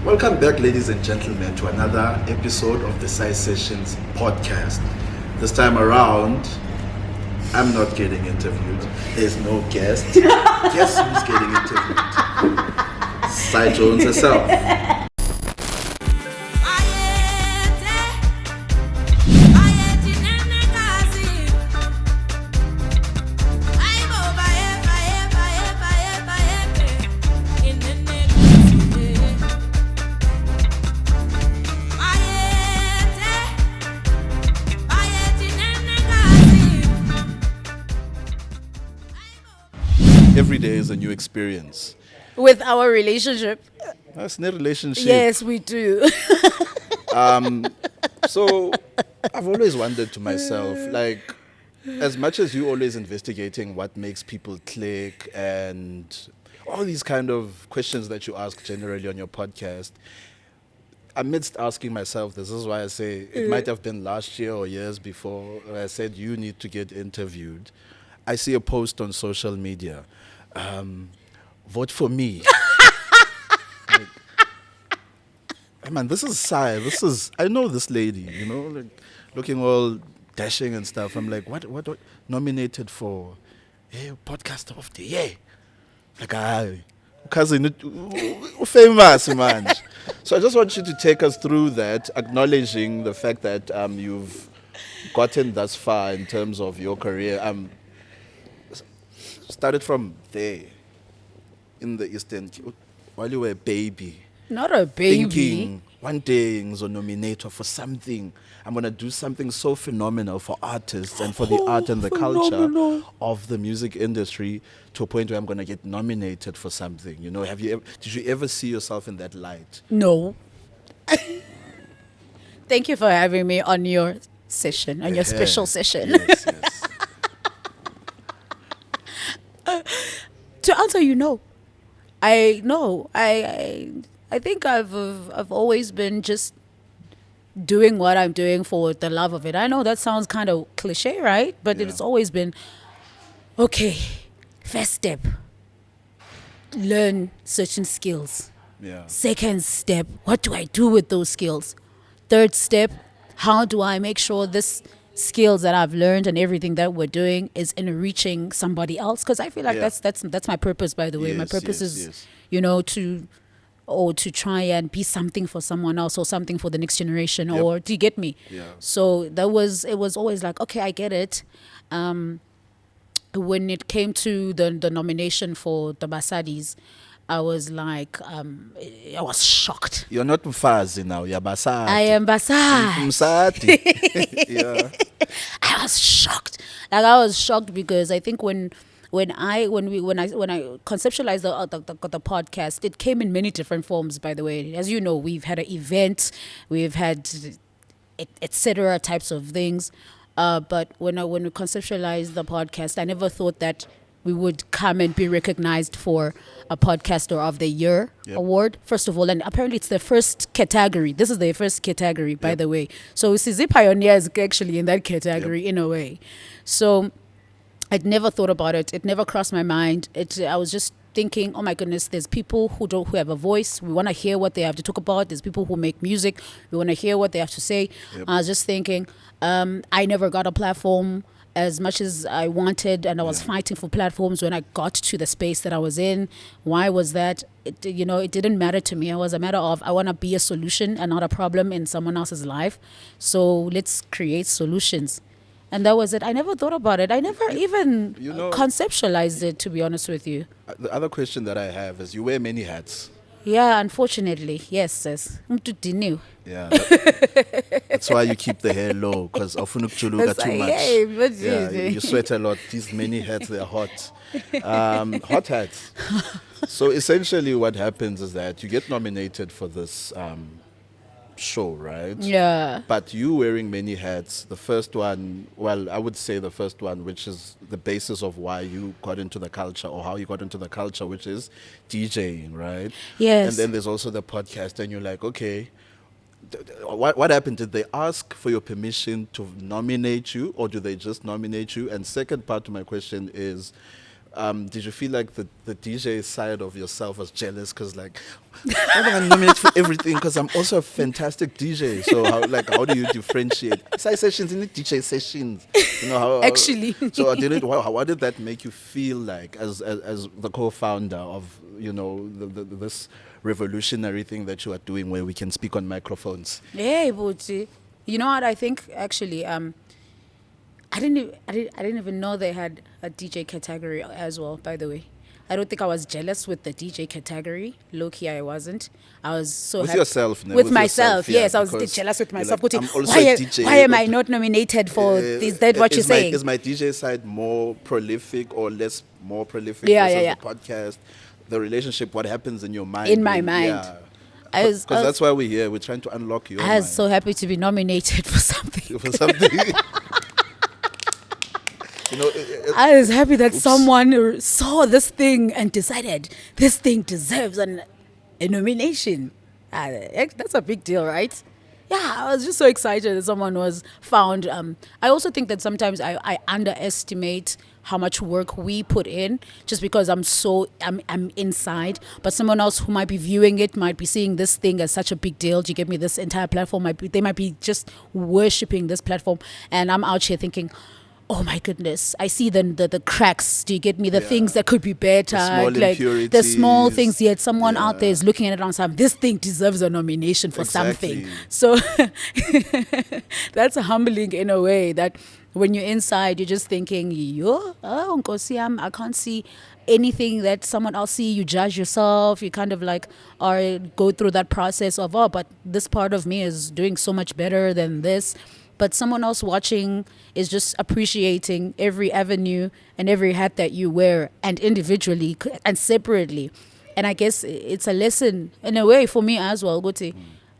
Welcome back, ladies and gentlemen, to another episode of the Side Sessions podcast. This time around, I'm not getting interviewed. There's no guest. Guess who's getting interviewed? Side Jones herself. Every day is a new experience. With our relationship. That's not a relationship. Yes, we do. So I've always wondered to myself, like, as much as you always investigating what makes people click and all these kind of questions that you ask generally on your podcast, amidst asking myself, this is why I say it might have been last year or years before, where I said you need to get interviewed. I see a post on social media. Vote for me. Like, hey man, this is Sai. I know this lady, like looking all dashing and stuff. I'm like, what nominated for podcaster of the year? Like, cousin, famous man. So I just want you to take us through that, acknowledging the fact that you've gotten thus far in terms of your career. Started from there in the Eastern while you were a baby. Not a baby. Thinking one day I'm a nominator for something. I'm gonna do something so phenomenal for artists and for the art and the culture of the music industry to a point where I'm gonna get nominated for something. Did you ever see yourself in that light? No. Thank you for having me on your session, on your special session. Yes. To answer you, no. I think I've always been just doing what I'm doing for the love of it. I know that sounds kind of cliche, right? But Yeah. it's always been, okay, first step, learn certain skills. Yeah. Second step, what do I do with those skills? Third step, how do I make sure this skills that I've learned and everything that we're doing is enriching somebody else? Because I feel like Yeah. that's my purpose, by the way. My Yes, purpose yes, is, yes. to try and be something for someone else or something for the next generation. Yep. Or do you get me? Yeah. So it was always like, okay, I get it. When it came to the nomination for the Basadis, I was like, I was shocked. You're not Mfazi now, you're Basadi. I am Basadi. Msadi. Yeah. I was shocked. Like, I was shocked because I think when I conceptualized the podcast, it came in many different forms. By the way, as you know, we've had an event, we've had etc. types of things. But when we conceptualized the podcast, I never thought that we would come and be recognized for a podcaster of the year award, first of all. And apparently it's the first category. This is the first category, by the way. So CZ Pioneer is actually in that category in a way. So I'd never thought about it. It never crossed my mind. I was just thinking, oh my goodness, there's people who have a voice. We want to hear what they have to talk about. There's people who make music. We want to hear what they have to say. I was just thinking, I never got a platform as much as I wanted, and I was fighting for platforms when I got to the space that I was in. Why was that? It didn't matter to me. It was a matter of, I want to be a solution and not a problem in someone else's life. So let's create solutions. And that was it. I never thought about it. I never even conceptualized it, to be honest with you. The other question that I have is, you wear many hats. Yeah, unfortunately. Yes, sis. Yeah. That's why you keep the hair low, because often too much. Hey, but Yeah, you sweat a lot. These many hats, they're hot. Hot hats. So essentially what happens is that you get nominated for this show, right? Yeah. But you wearing many hats, the first one, well, I would say the first one, which is the basis of why you got into the culture or how you got into the culture, which is DJing, right? Yes. And then there's also the podcast, and you're like, okay, what happened? Did they ask for your permission to nominate you, or do they just nominate you? And second part to my question is, did you feel like the DJ side of yourself was jealous? Because like, I'm gonna nominate for everything because I'm also a fantastic DJ. So how do you differentiate? Side sessions in the DJ sessions, you know how Actually. So what did that make you feel like as the co-founder of this revolutionary thing that you are doing where we can speak on microphones? Hey, Buti. You know what? I think actually, I didn't even know they had a DJ category as well. By the way, I don't think I was jealous with the DJ category. Low key, I wasn't. I was so With happy. yourself, no? With With myself, yourself, yeah, yes. I was because jealous with you're myself. like, Kuti, I'm also why, a DJ, why am but- I not nominated for this? That what you're Is my- saying? Is my DJ side more prolific or more prolific Yeah, versus yeah, yeah. the podcast? The relationship, what happens in your mind? In my mind. Yeah. I was- Because that's why we're here. We're trying to unlock your I mind. was so happy to be nominated for something. For something. I was happy that someone saw this thing and decided this thing deserves a nomination. That's a big deal, right? Yeah, I was just so excited that someone was found. I also think that sometimes I underestimate how much work we put in just because I'm inside, but someone else who might be viewing it might be seeing this thing as such a big deal. Do you get me? This entire platform they might be just worshipping this platform, and I'm out here thinking, oh my goodness, I see the cracks. Do you get me? The things that could be better. The small the small impurities. things, yet someone out there Yeah. is looking at it on some, this thing deserves a nomination for Exactly. something. So that's humbling in a way that when you're inside, you're just thinking, Nkosi yam, I can't see anything that someone else see. You judge yourself. You kind of like or go through that process of, but this part of me is doing so much better than this. But someone else watching is just appreciating every avenue and every hat that you wear, and individually and separately. And I guess it's a lesson in a way for me as well, Guti.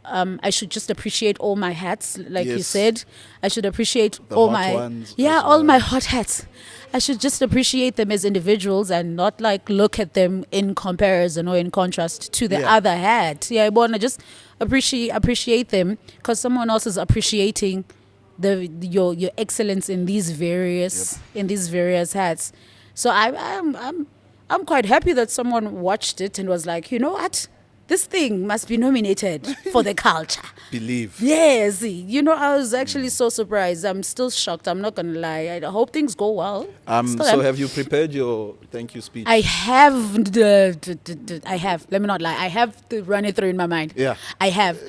I should just appreciate all my hats, like you Yes. said. I should appreciate The all hot my ones yeah, as all well. my hot hats. I should just appreciate them as individuals and not like look at them in comparison or in contrast to the Yeah. other hat. Yeah, I want to just appreciate them because someone else is appreciating your excellence in these various hats. So I'm quite happy that someone watched it and was like, you know what, this thing must be nominated for the culture. Believe. Yes, I was actually so surprised. I'm still shocked. I'm not gonna lie. I hope things go well. Still So am. have you prepared your thank you speech? I have I have. Let me not lie. I have to run it through in my mind. Yeah. I have.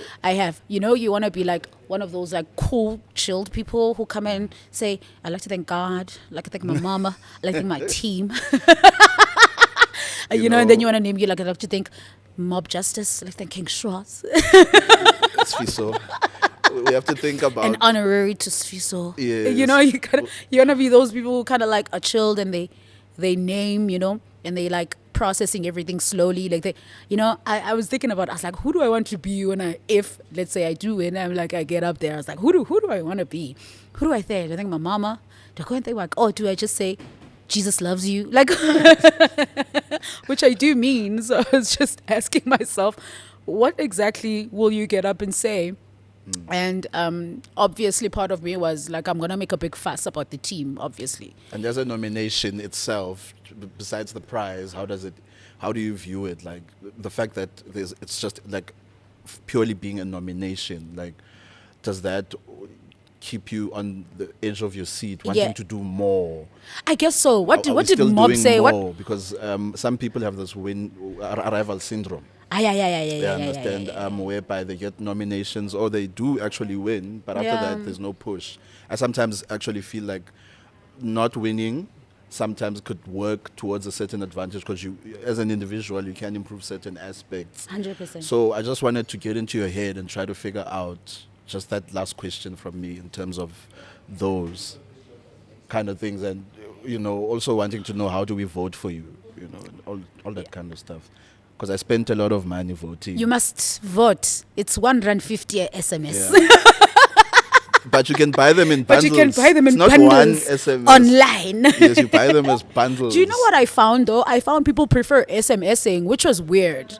You want to be like one of those like cool, chilled people who come and say, "I'd like to thank God. I'd like to thank my mama. I'd like to thank my team." And then you want to name you like I'd like to thank Mob Justice. I'd like to thank King Schwartz. Sfiso. We have to think about An honorary to Sfiso. Yes. You wanna be those people who kind of like are chilled and they name, and they like processing everything slowly. Like I was thinking about. I was like, who do I want to be if let's say I do win? I'm like, I get up there. I was like, who do I want to be? Who do I think? Do I think my mama? Do I go and think like, do I just say Jesus loves you? Like, which I do mean. So I was just asking myself, what exactly will you get up and say? And obviously part of me was like, I'm going to make a big fuss about the team, obviously. And there's a nomination itself, besides the prize, how do you view it? Like the fact that it's just like purely being a nomination, like does that keep you on the edge of your seat, wanting Yeah. to do more? I guess so. What Are we did still Mob doing say? more? Because some people have this arrival syndrome. Yeah. They understand whereby they get nominations or they do actually win, but after Yeah. that there's no push. I sometimes actually feel like not winning sometimes could work towards a certain advantage because you, as an individual, you can improve certain aspects. 100%. So I just wanted to get into your head and try to figure out just that last question from me in terms of those kind of things, and also wanting to know how do we vote for you, and all that kind of stuff. Because I spent a lot of money voting. You must vote. It's R1.50 a SMS. Yeah. But you can buy them in But bundles. you can buy them in it's not bundles one SMS. online. Yes, you buy them as bundles. Do you know what I found though? I found people prefer SMSing, which was weird.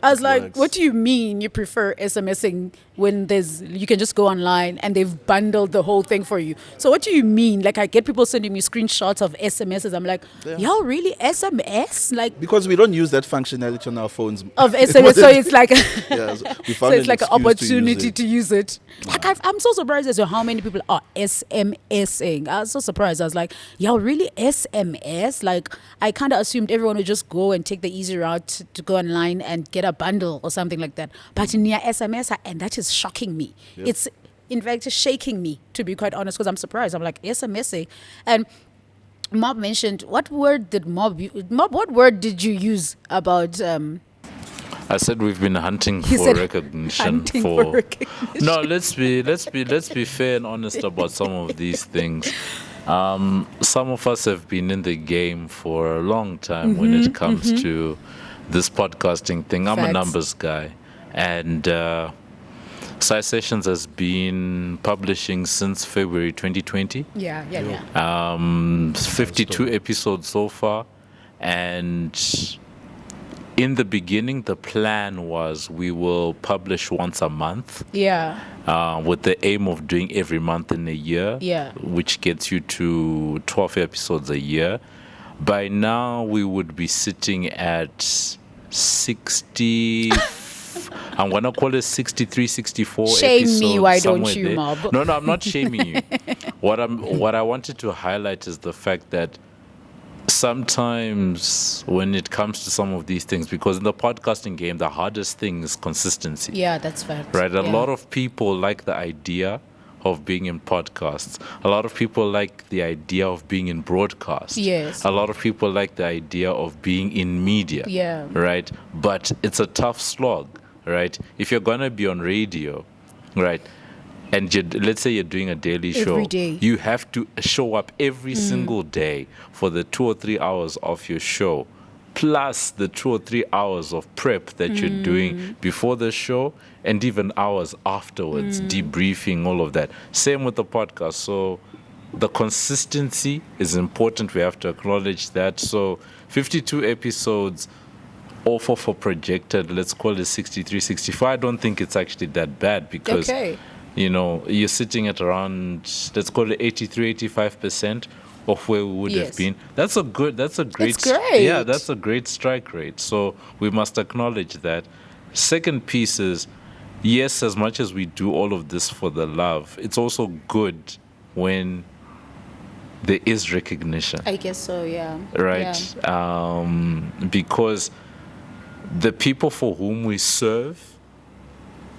I was It like, what works. do you mean you prefer SMSing when you can just go online and they've bundled the whole thing for you? So what do you mean? Like, I get people sending me screenshots of SMSs. I'm like, Yeah. y'all really SMS? Like, Because we don't use that functionality on our phones. of SMS. So it's like, Yeah, so we so found it's an like an excuse to use opportunity it. to use it. Like, I'm so surprised as to how many people are SMSing. I was so surprised. I was like, y'all really SMS? Like, I kind of assumed everyone would just go and take the easy route to go online and get a bundle or something like that. But near SMS, and that is shocking me. Yep. It's in fact shaking me, to be quite honest, because I'm surprised. I'm like, SMSing. And Mob mentioned, what word did Mob, what word did you use about I said we've been hunting He for said recognition hunting for for. recognition. No, let's be fair and honest about some of these things. Some of us have been in the game for a long time when it comes to this podcasting thing. I'm a Facts. numbers guy, and Sci Sessions has been publishing since February 2020. Yeah. 52 episodes so far, and in the beginning, the plan was we will publish once a month, Yeah. with the aim of doing every month in a year, Yeah. which gets you to 12 episodes a year. By now, we would be sitting at 60. I'm going to call it 63, 64 Shame episodes. me, why don't somewhere you, there. Mob? No, I'm not shaming you. What I wanted to highlight is the fact that sometimes when it comes to some of these things, because in the podcasting game, the hardest thing is consistency. Yeah, that's fact. Right? A Yeah. lot of people like the idea of being in podcasts. A lot of people like the idea of being in broadcast. Yes. A lot of people like the idea of being in media. Yeah. Right? But it's a tough slog, right? If you're going to be on radio, right? And let's say you're doing a daily show. Every day. You have to show up every single day for the 2 or 3 hours of your show, plus the 2 or 3 hours of prep that you're doing before the show and even hours afterwards, debriefing, all of that. Same with the podcast. So the consistency is important. We have to acknowledge that. So 52 episodes, all for projected, let's call it 63, 64. I don't think it's actually that bad because... Okay. You know, you're sitting at around, let's call it 83, 85% of where we would have Yes. been. That's a great, It's great. yeah, that's a great strike rate. So we must acknowledge that. Second piece is, yes, as much as we do all of this for the love, it's also good when there is recognition, I guess so, yeah. right? Yeah. Because the people for whom we serve,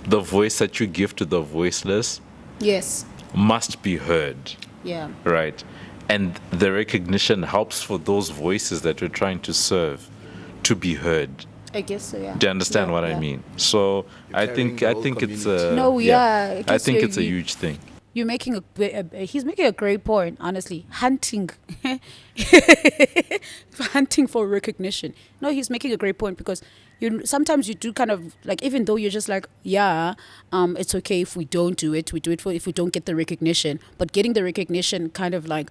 the voice that you give to the voiceless Yes. must be heard, Yeah. right? And the recognition helps for those voices that we're trying to serve to be heard. I guess so, yeah. Do you understand Yeah, what I yeah. mean? So I carrying think the I whole think it's community. No, yeah, I I guess think you- it's a you- huge thing. You're making he's making a great point, honestly. Hunting hunting for recognition. No, he's making a great point because sometimes you do kind of like, even though you're just like, yeah, it's okay if we don't do it. We do it for if we don't get the recognition. But getting the recognition kind of like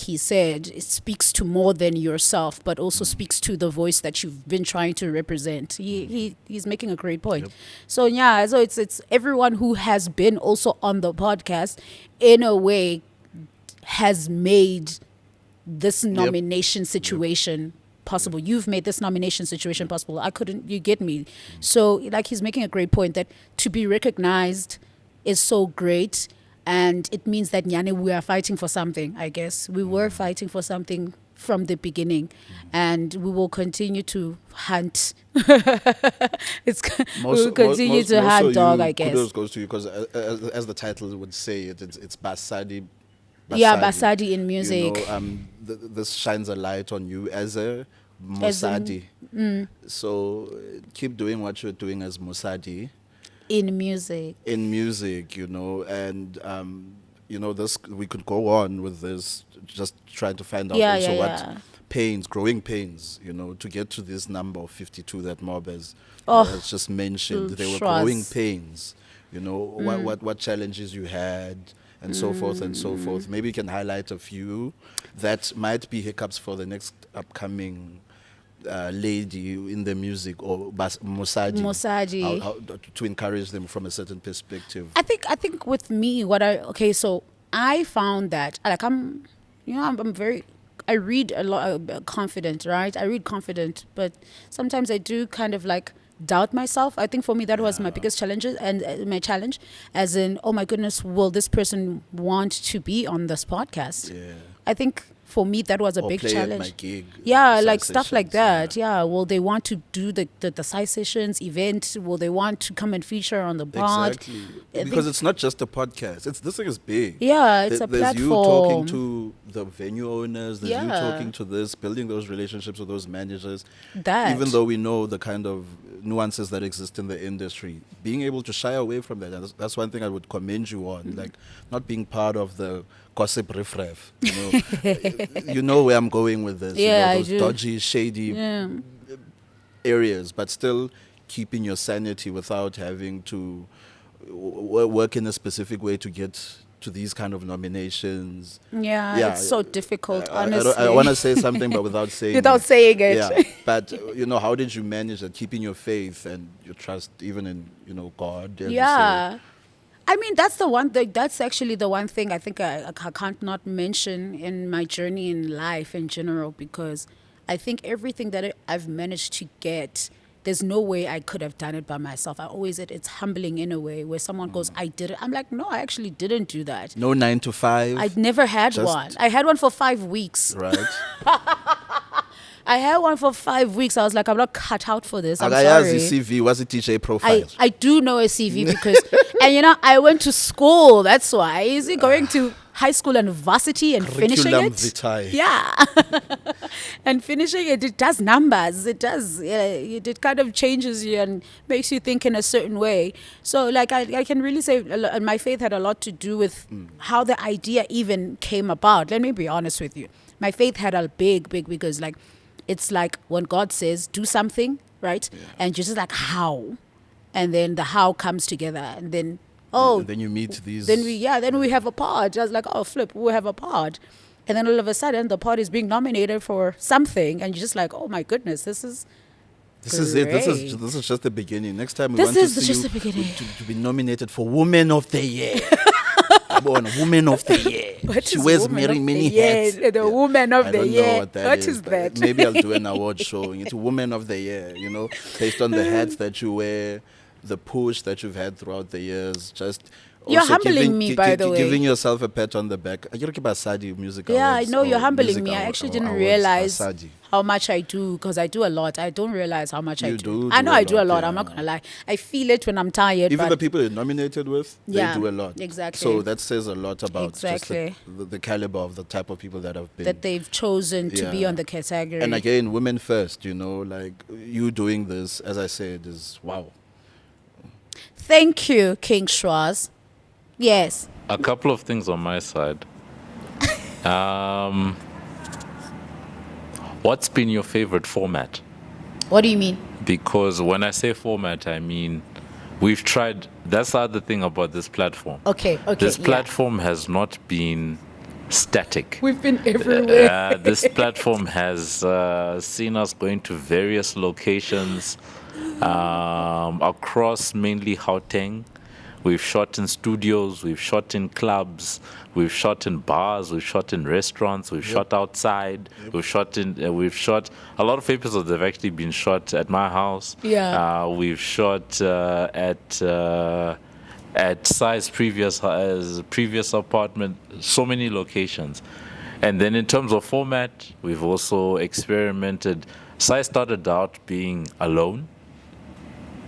he said, it speaks to more than yourself, but also speaks to the voice that you've been trying to represent. He's making a great point. Yep. So yeah, so it's everyone who has been also on the podcast, in a way, has made this nomination situation possible. You've made this nomination situation possible. I couldn't. You get me? So like he's making a great point that to be recognized is so great. And it means that Nyane, we are fighting for something, I guess. We were fighting for something from the beginning. And we will continue to hunt. We'll continue to hunt of dog, you, I guess. Kudos goes to you because as the title would say, it's Basadi. Yeah, Basadi in music. You know, this shines a light on you as a As Mosadi. So keep doing what you're doing as Mosadi. In music. In music, you know, and this we could go on with this, just trying to find out Yeah, also yeah, what yeah. growing pains, to get to this number of 52 that Mob has just mentioned. They were trust. growing pains, what challenges you had, and so forth and so forth. Maybe you can highlight a few that might be hiccups for the next upcoming lady in the music or Mosadi, Mosadi. how, to encourage them from a certain perspective? I think with me, so I found that like I'm very, I read a lot, confident, right? I read confident, but sometimes I do kind of like doubt myself. I think for me that was my biggest challenge, and my challenge, as in, oh my goodness, will this person want to be on this podcast? Yeah. I think for me that was a Or big play at challenge. my gig, Yeah, side like stuff like sessions, that. Yeah. Will they want to do the side sessions event? Will they want to come and feature on the pod? Exactly. I Because think- it's not just a podcast. This thing is big. Yeah, it's a There's you talking platform. to the venue owners. There's you Yeah. talking to this, building those relationships with those managers. That. Even though we know the kind of nuances that exist in the industry, being able to shy away from that, and that's one thing I would commend you on. Like not being part of the gossip riffraff. You know where I'm going with this. Yeah, I those do. dodgy, shady Yeah. areas, but still keeping your sanity without having to work in a specific way to get to these kind of nominations. Yeah, it's so difficult, I honestly. want to say something, but without saying Without saying it. Yeah, but how did you manage that, keeping your faith and your trust, even in God? As you say? Yeah. I mean, that's the one thing, that's actually the one thing I think I can't not mention in my journey in life in general, because I think everything that I've managed to get, there's no way I could have done it by myself. It's humbling in a way where someone goes, I did it. I'm like, no, I actually didn't do that. No 9 to 5. I'd never had Just- one. I had one for 5 weeks. Right. I had one for 5 weeks. I was like, I'm not cut out for this. I'm Akayazi sorry. CV was a DJ profile. I do know a CV because, and I went to school. That's why. Is it going to high school and varsity and finishing Curriculum it? vitae. Yeah. And finishing it, it does numbers. It does. It kind of changes you and makes you think in a certain way. So, like, I can really say my faith had a lot to do with how the idea even came about. Let me be honest with you. My faith had a big, because, like, it's like when God says, do something, right? Yeah. And you're just like, how? And then the how comes together. And then, oh, And then you meet these. then we have a pod. I was like, oh, flip, we have a pod. And then all of a sudden, the pod is being nominated for something. And you're just like, oh, my goodness, this is This is it. This great. is just the beginning. Next time we This want to is see just you the beginning. to be nominated for Woman of the Year. Woman of the Year. What She is wears Woman many of many the Year? hats. The Woman of I the don't Year. know what that What is, is but that? Maybe I'll do an award show. It's Woman of the Year. Based on the hats that you wear, the push that you've had throughout the years. Just. You're also humbling me, by the way. Giving yourself a pat on the back. Basadi music Yeah, I awards know you're or humbling music me. I awa- actually awa- didn't awards, realize Basadi. how much I do, because I do a lot. I don't realize how much I You do. do I know do a I do a lot, lot. yeah. I'm not gonna lie. I feel it when I'm tired. Even but the people you're nominated with, Yeah, they do a lot. exactly. So that says a lot about Exactly. just the caliber of the type of people that have been. that they've chosen to be Yeah. on the category. And again, women first, like you doing this, as I said, is wow. Thank you, King Schwaz. Yes. A couple of things on my side. What's been your favorite format? What do you mean? Because when I say format, I mean we've tried. That's the other thing about this platform. Okay. This yeah. platform has not been static. We've been everywhere. This platform has seen us going to various locations across mainly Gauteng. We've shot in studios, we've shot in clubs, we've shot in bars, we've shot in restaurants, we've shot outside, we've shot a lot of episodes have actually been shot at my house. Yeah. We've shot at Sai's previous apartment, so many locations. And then in terms of format, we've also experimented. Sai started out being alone.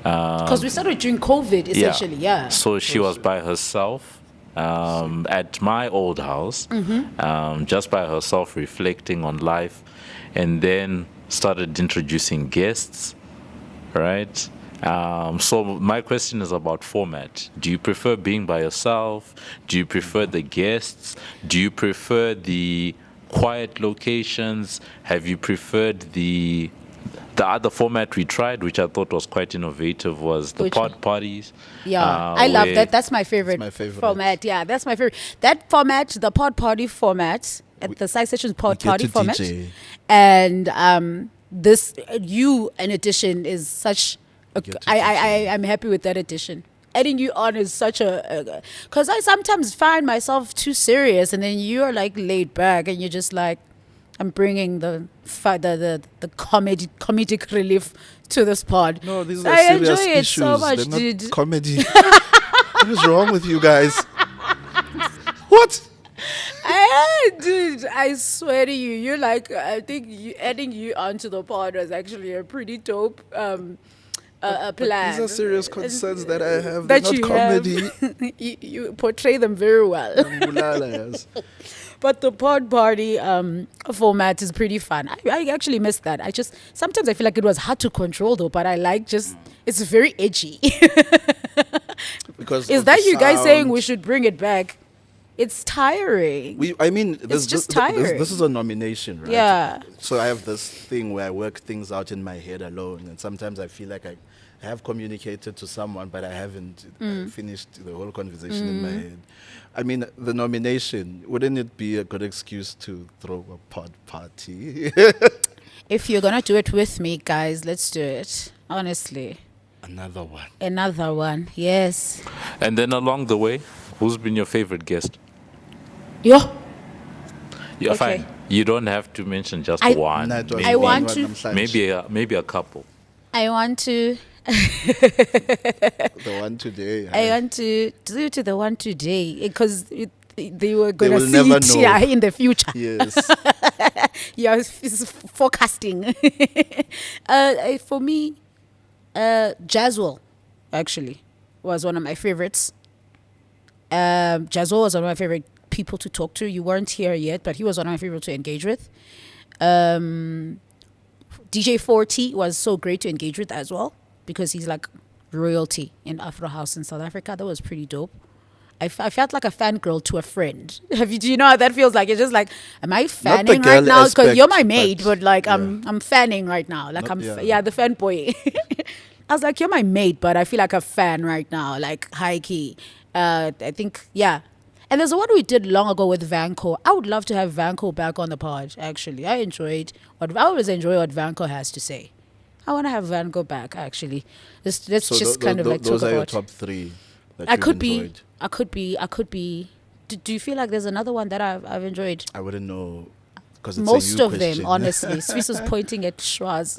Because we started during COVID, essentially. Yeah. So she was by herself at my old house, just by herself, reflecting on life, and then started introducing guests, right? So my question is about format. Do you prefer being by yourself? Do you prefer the guests? Do you prefer the quiet locations? Have you preferred the other format we tried, which I thought was quite innovative, was the Which pod one? parties. Yeah, I love where- that. That's my favorite, my favorite. format. Yeah, that's my favorite. That format, the pod party format, at the side sessions pod get party to format, DJ. and this you an addition is such. Get to I'm happy with that addition. Adding you on is such a because I sometimes find myself too serious, and then you're like laid back, and you're just like, I'm bringing the comedic relief to this pod. No, these So are I serious enjoy it issues. so much, They're not dude. comedy. What is wrong with you guys? What? Dude, I swear to you, you're like, I think adding you onto the pod was actually a pretty dope plan. These are serious concerns that I have. They're That not you comedy. have. You portray them very well. Mbulala, yes. But the pod party format is pretty fun. I actually miss that. Sometimes I feel like it was hard to control though, but I like just, it's very edgy. Because Is of that the you guys saying sound. we should bring it back? It's tiring. I mean, just tiring. this is a nomination, right? Yeah. So I have this thing where I work things out in my head alone, and sometimes I feel like I have communicated to someone, but I haven't finished the whole conversation in my head. I mean, the nomination, wouldn't it be a good excuse to throw a pod party? If you're gonna do it with me, guys, let's do it. Honestly. Another one. Another one. Yes. And then along the way, who's been your favorite guest? Yo. Yeah, Okay. fine. You don't have to mention just I- one. Nah, it was I one want one to- namhlanje. Maybe a couple. I want to The one today. I want to do to the one today because they were gonna will see never it know. yeah, in the future. Yes. Yeah, it's forecasting. For me, Jaswell actually was one of my favorites. Jaswell was one of my favorite people to talk to. You weren't here yet, but he was one of my favorite to engage with. DJ 4T was so great to engage with as well because he's like royalty in Afro House in South Africa. That was pretty dope. I felt like a fangirl to a friend. Do you know how that feels like? It's just like, am I Not the fanning right girl now? Because you're my aspect, maid, but but like yeah. I'm fanning right now. Like Not- the fanboy. I was like, you're my mate, but I feel like a fan right now, like high key. I think, yeah. And there's one we did long ago with Vanco. I would love to have Vanco back on the pod, actually. I always enjoy what Vanco has to say. I want to have Vanco back, actually. Let's So just kind of like those talk are your about. top three that I you've could enjoyed. I could be. Do you feel like there's another one that I've enjoyed? I wouldn't know because it's Most a you of question. them, honestly. Swiss is pointing at Schwaz.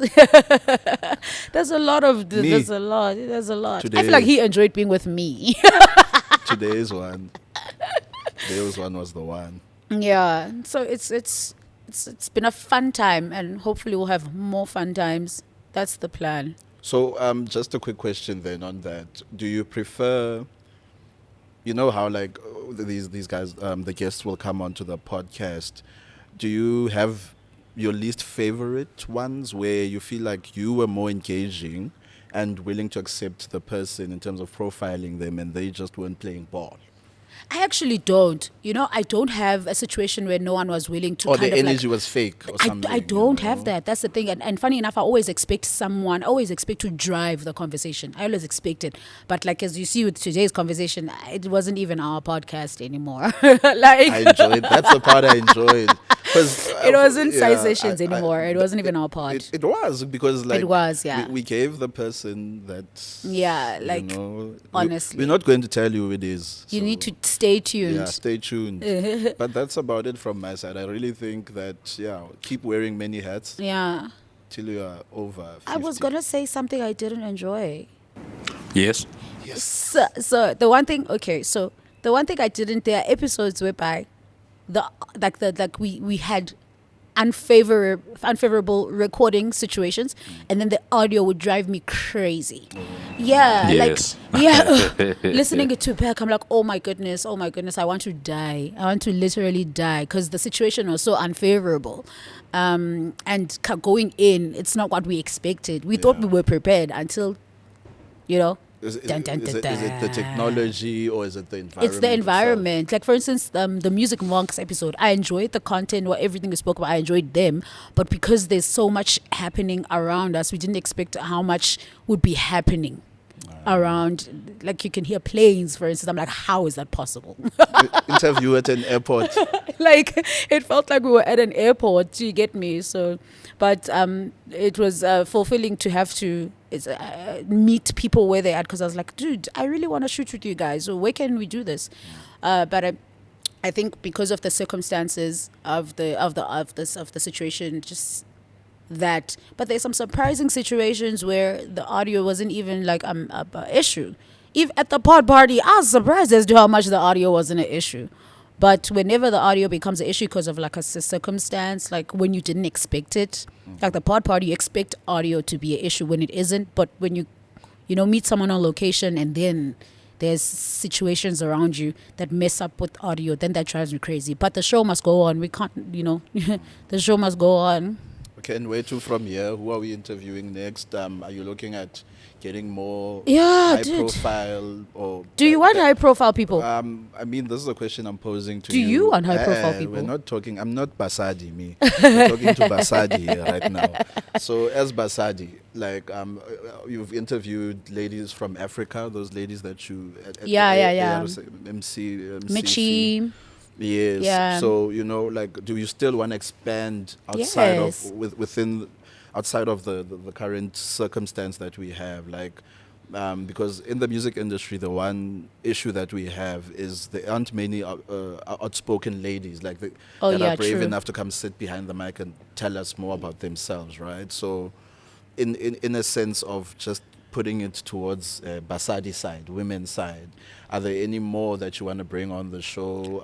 There's a lot. Me. There's a lot. There's a lot. I Today- feel like he enjoyed being with me. Today's one. Today's one was the one. Yeah. So it's been a fun time, and hopefully we'll have more fun times. That's the plan. So, just a quick question then on that. Do you prefer, you know how like these guys, the guests will come onto the podcast. Do you have your least favorite ones where you feel like you were more engaging and willing to accept the person in terms of profiling them and they just weren't playing ball? I actually don't. I don't have a situation where no one was willing to Or kind the of like, energy was fake or something? I don't have that. That's the thing. And funny enough, I always expect to drive the conversation. I always expect it. But like, as you see with today's conversation, it wasn't even our podcast anymore. I enjoyed. That's the part I enjoyed. It wasn't side sessions anymore. It wasn't even our pod. It was because like It was, yeah. we gave the person that Yeah, like, honestly. we're not going to tell you who it is. You so, need to stay tuned. yeah, stay tuned. But that's about it from my side. I really think that keep wearing many hats Yeah. till you are over 50. I was going to say something I didn't enjoy. Yes. So the one thing I didn't, there are episodes whereby we had unfavorable recording situations, and then the audio would drive me crazy. Yeah, Yes. listening it to back, I'm like, oh my goodness, I want to die. I want to literally die because the situation was so unfavorable. And going in, it's not what we expected. We thought we were prepared until, Is it, Dun, dun, is dun, it- is it the dun. technology or is it the environment? it's the itself? environment. Like, for instance, the Music Monks episode, I enjoyed the content, everything we spoke about, I enjoyed them. But because there's so much happening around us, we didn't expect how much would be happening. around. Like you can hear planes, for instance. I'm like, how is that possible? Interview at an airport. Like it felt like we were at an airport. You get me? So, but it was fulfilling to have to meet people where they're at, because I was like, dude, I really want to shoot with you guys. So where can we do this? But I think because of the circumstances of the situation, just that. But there's some surprising situations where the audio wasn't even like a issue. Even at the pod party, I was surprised as to how much the audio wasn't an issue. But whenever the audio becomes an issue because of like a circumstance, like when you didn't expect it, like the pod party, you expect audio to be an issue when it isn't. But when you meet someone on location and then there's situations around you that mess up with audio, then that drives me crazy. But the show must go on. We can't, the show must go on. Okay, and where to from here? Who are we interviewing next? Are you looking at getting more Yeah, high dude. profile or Do you want high profile people? I mean, this is a question I'm posing to Do you want high profile We're people? not talking. I'm not Basadi. We're talking to Basadi here right now. So as Basadi, like you've interviewed ladies from Africa. Those ladies that you Yeah. MC Mitchie. Yes. Yeah. So like, do you still want to expand outside Yes. of within outside of the current circumstance that we have, like? Because in the music industry, the one issue that we have is there aren't many outspoken ladies that are brave true. enough to come sit behind the mic and tell us more about themselves, right? So, in a sense of just putting it towards Basadi side, women's side, are there any more that you want to bring on the show?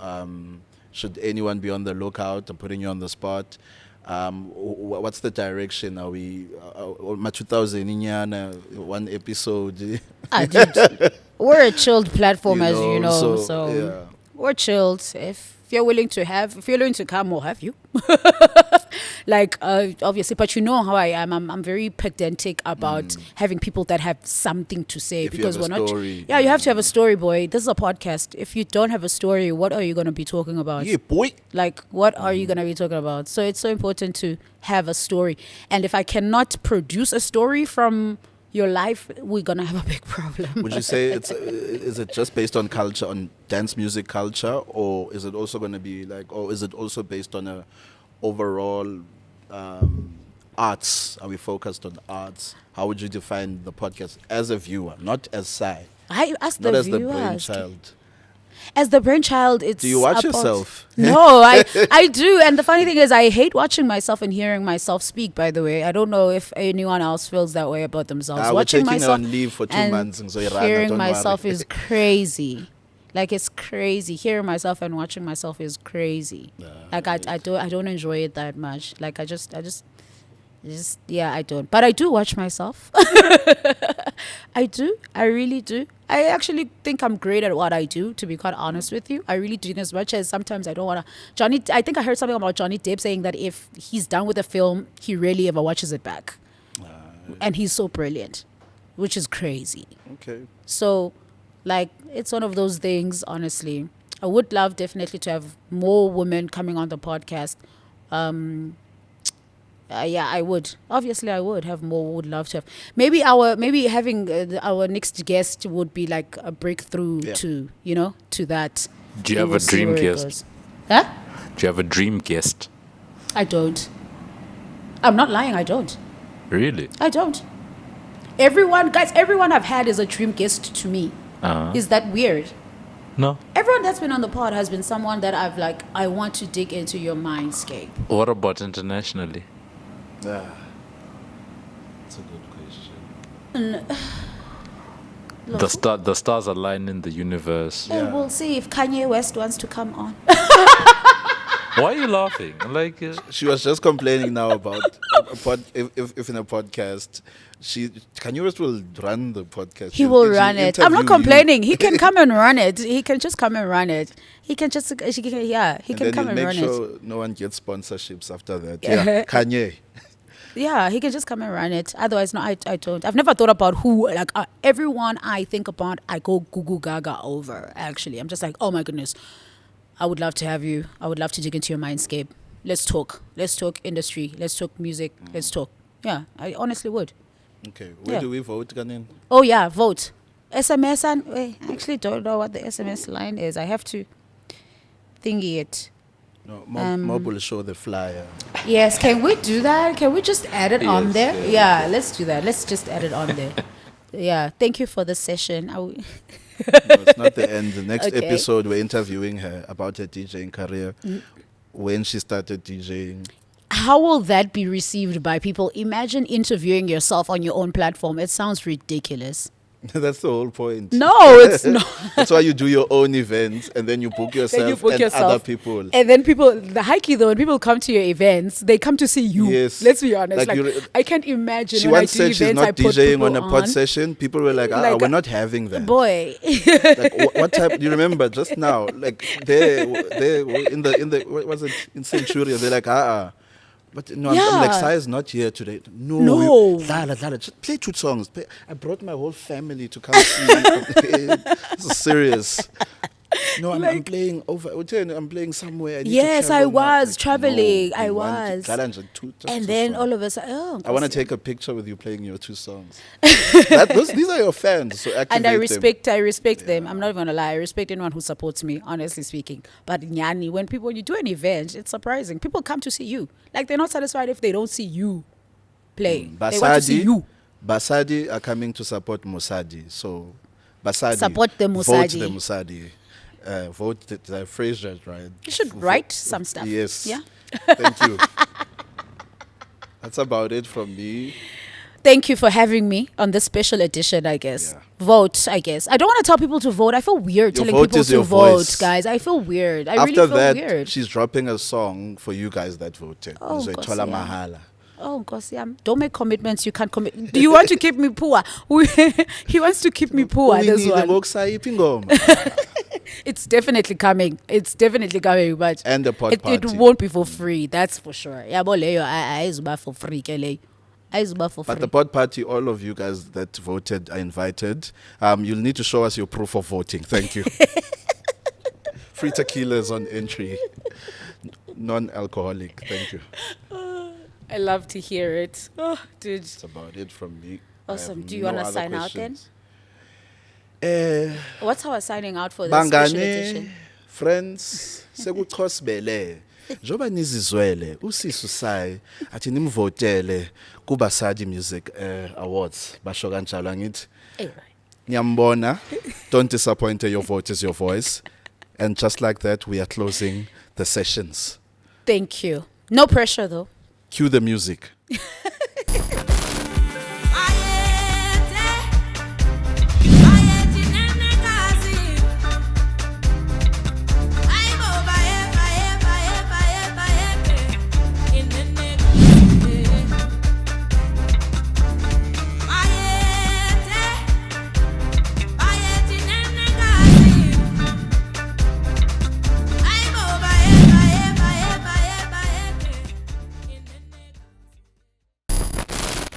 Should anyone be on the lookout? I'm putting you on the spot. What's the direction? Are we 2000 inyana, one episode? Dude, we're a chilled platform, as you know. so, So yeah. we're chilled. If you're willing to come, we'll have you. Like obviously, but you know how I am. I'm very pedantic about having people that have something to say, If you because have a we're not. story. Yeah, you have to have a story, boy. This is a podcast. If you don't have a story, what are you going to be talking about? Yeah, boy. Like, what are you going to be talking about? So it's so important to have a story. And if I cannot produce a story from your life, we're going to have a big problem. Would you say is it just based on culture, on dance music culture, or is it also going to be like, or is it also based on a overall arts? Are we focused on arts? How would you define the podcast as a viewer, not as Sai, I asked not the as the viewers. brainchild? As the brainchild, it's. Do you watch about- yourself? No, I do. And the funny thing is, I hate watching myself and hearing myself speak, by the way. I don't know if anyone else feels that way about themselves. We're Watching taking myself on leave for 2 and months. And so hearing don't myself worry. is crazy. Like, it's crazy. Hearing myself and watching myself is crazy. Like, I don't enjoy it that much. Like, I just, yeah, I don't. But I do watch myself. I do. I really do. I actually think I'm great at what I do, to be quite honest with you. I really do, as much as sometimes I don't want to. I think I heard something about Johnny Depp saying that if he's done with a film, he rarely ever watches it back. And he's so brilliant, which is crazy. Okay. So, like, it's one of those things, honestly. I would love definitely to have more women coming on the podcast. Yeah, I would. Obviously, I would have more. Would love to have. Maybe having our next guest would be like a breakthrough to that. Do you have We'll a see dream where it guest? goes. Huh? Do you have a dream guest? I don't. I'm not lying. I don't. Really? I don't. Everyone I've had is a dream guest to me. Is that weird? No. Everyone that's been on the pod has been someone that I want to dig into your mindscape. What about internationally? Yeah. That's a good question. The stars align in the universe. And we'll see if Kanye West wants to come on. Why are you laughing? Like, She was just complaining now about if in a podcast, Kanye West will run the podcast. He will She'll run it. I'm not interview you. complaining. He can come and run it. He can just come and run it. He can just, he And can then come you and make run sure it. no one gets sponsorships after that. Yeah, Kanye. Yeah, he can just come and run it. Otherwise, no, I don't. I've never thought about who, like, everyone I think about, I go Gugu Gaga over, actually. I'm just like, oh my goodness, I would love to have you. I would love to dig into your mindscape. Let's talk. Let's talk industry. Let's talk music. Let's talk. Yeah, I honestly would. Okay, where Yeah. do we vote, Ganin? Oh yeah, vote. SMS and wait, I actually don't know what the SMS line is. I have to thingy it. No, Mob will show the flyer. Yes, can we do that? Can we just add it on Yes, there? yeah. Yeah, let's do that. Let's just add it on there. Yeah, thank you for the session. No, it's not the end. The next Okay. episode, we're interviewing her about her DJing career, when she started DJing. How will that be received by people? Imagine interviewing yourself on your own platform. It sounds ridiculous. That's the whole point. No, it's not. That's why you do your own events and then you book yourself Then you book and yourself. other people. And then people, the high key though, when people come to your events, they come to see you. Yes. Let's be honest. Like Like, you- I can't imagine She when I once do said she's events, I not put DJing people on a pod session. People were like, Like, we're not having that. Boy. Like, what type? Do you remember just now? Like they in the what was it in Centuria? They're like, But no, I'm like, Yeah. Saya's not here today. No, No. Dala, just play 2 songs. I brought my whole family to come see. This is serious. No, I'm playing over. I'm playing somewhere. I need to Yes, I travel now. was Like, traveling. no, I you want to- was. Dala and two And songs. then all of a sudden, oh, I want to take a picture with you playing your 2 songs. These are your fans, so activate and I them. respect them. I'm not gonna lie. I respect anyone who supports me, honestly speaking. But Nyani, when you do an event, it's surprising. People come to see you. Like they're not satisfied if they don't see you play. They want to see you. Basadi are coming to support Musadi. So Basadi, Support the Vote Musadi. the Musadi. Vote the Fraser, right? You should write some stuff. Yes. Yeah. Thank you. That's about it from me. Thank you for having me on this special edition, I guess. Yeah. Vote, I guess. I don't want to tell people to vote. I feel weird Your telling vote people is to your vote, voice. guys. I feel weird. I After really feel that, weird. she's dropping a song for you guys that voted. Oh, Zoyithola Nkosi yami. Mahala. Oh, gosh, yeah. Don't make commitments you can't commit. Do you want to keep me poor? He wants to keep me poor, this Uyinile one. ngokusayiphi ingoma? It's definitely coming. It's definitely coming, but And the pod it party. won't be for free. That's for sure. Yeah, but leyo, I for free, Kelly. I for free. But the pod party, all of you guys that voted are invited. You'll need to show us your proof of voting. Thank you. Free tequilas on entry. Non-alcoholic. Thank you. I love to hear it. Oh, dude. That's about it from me. I Awesome. have Do you no want to other sign out then? questions. What's our signing out for this special Bangane, edition? friends, sekuchosibele. Njoba nizizwele usisu sayi athi nimvotele kuBasadi Music Awards basho kanjalo ngithi Hey, ngiyambona. Don't disappoint her. Your vote is your voice. And just like that, we are closing the sessions. thank you. No pressure though. Cue the music.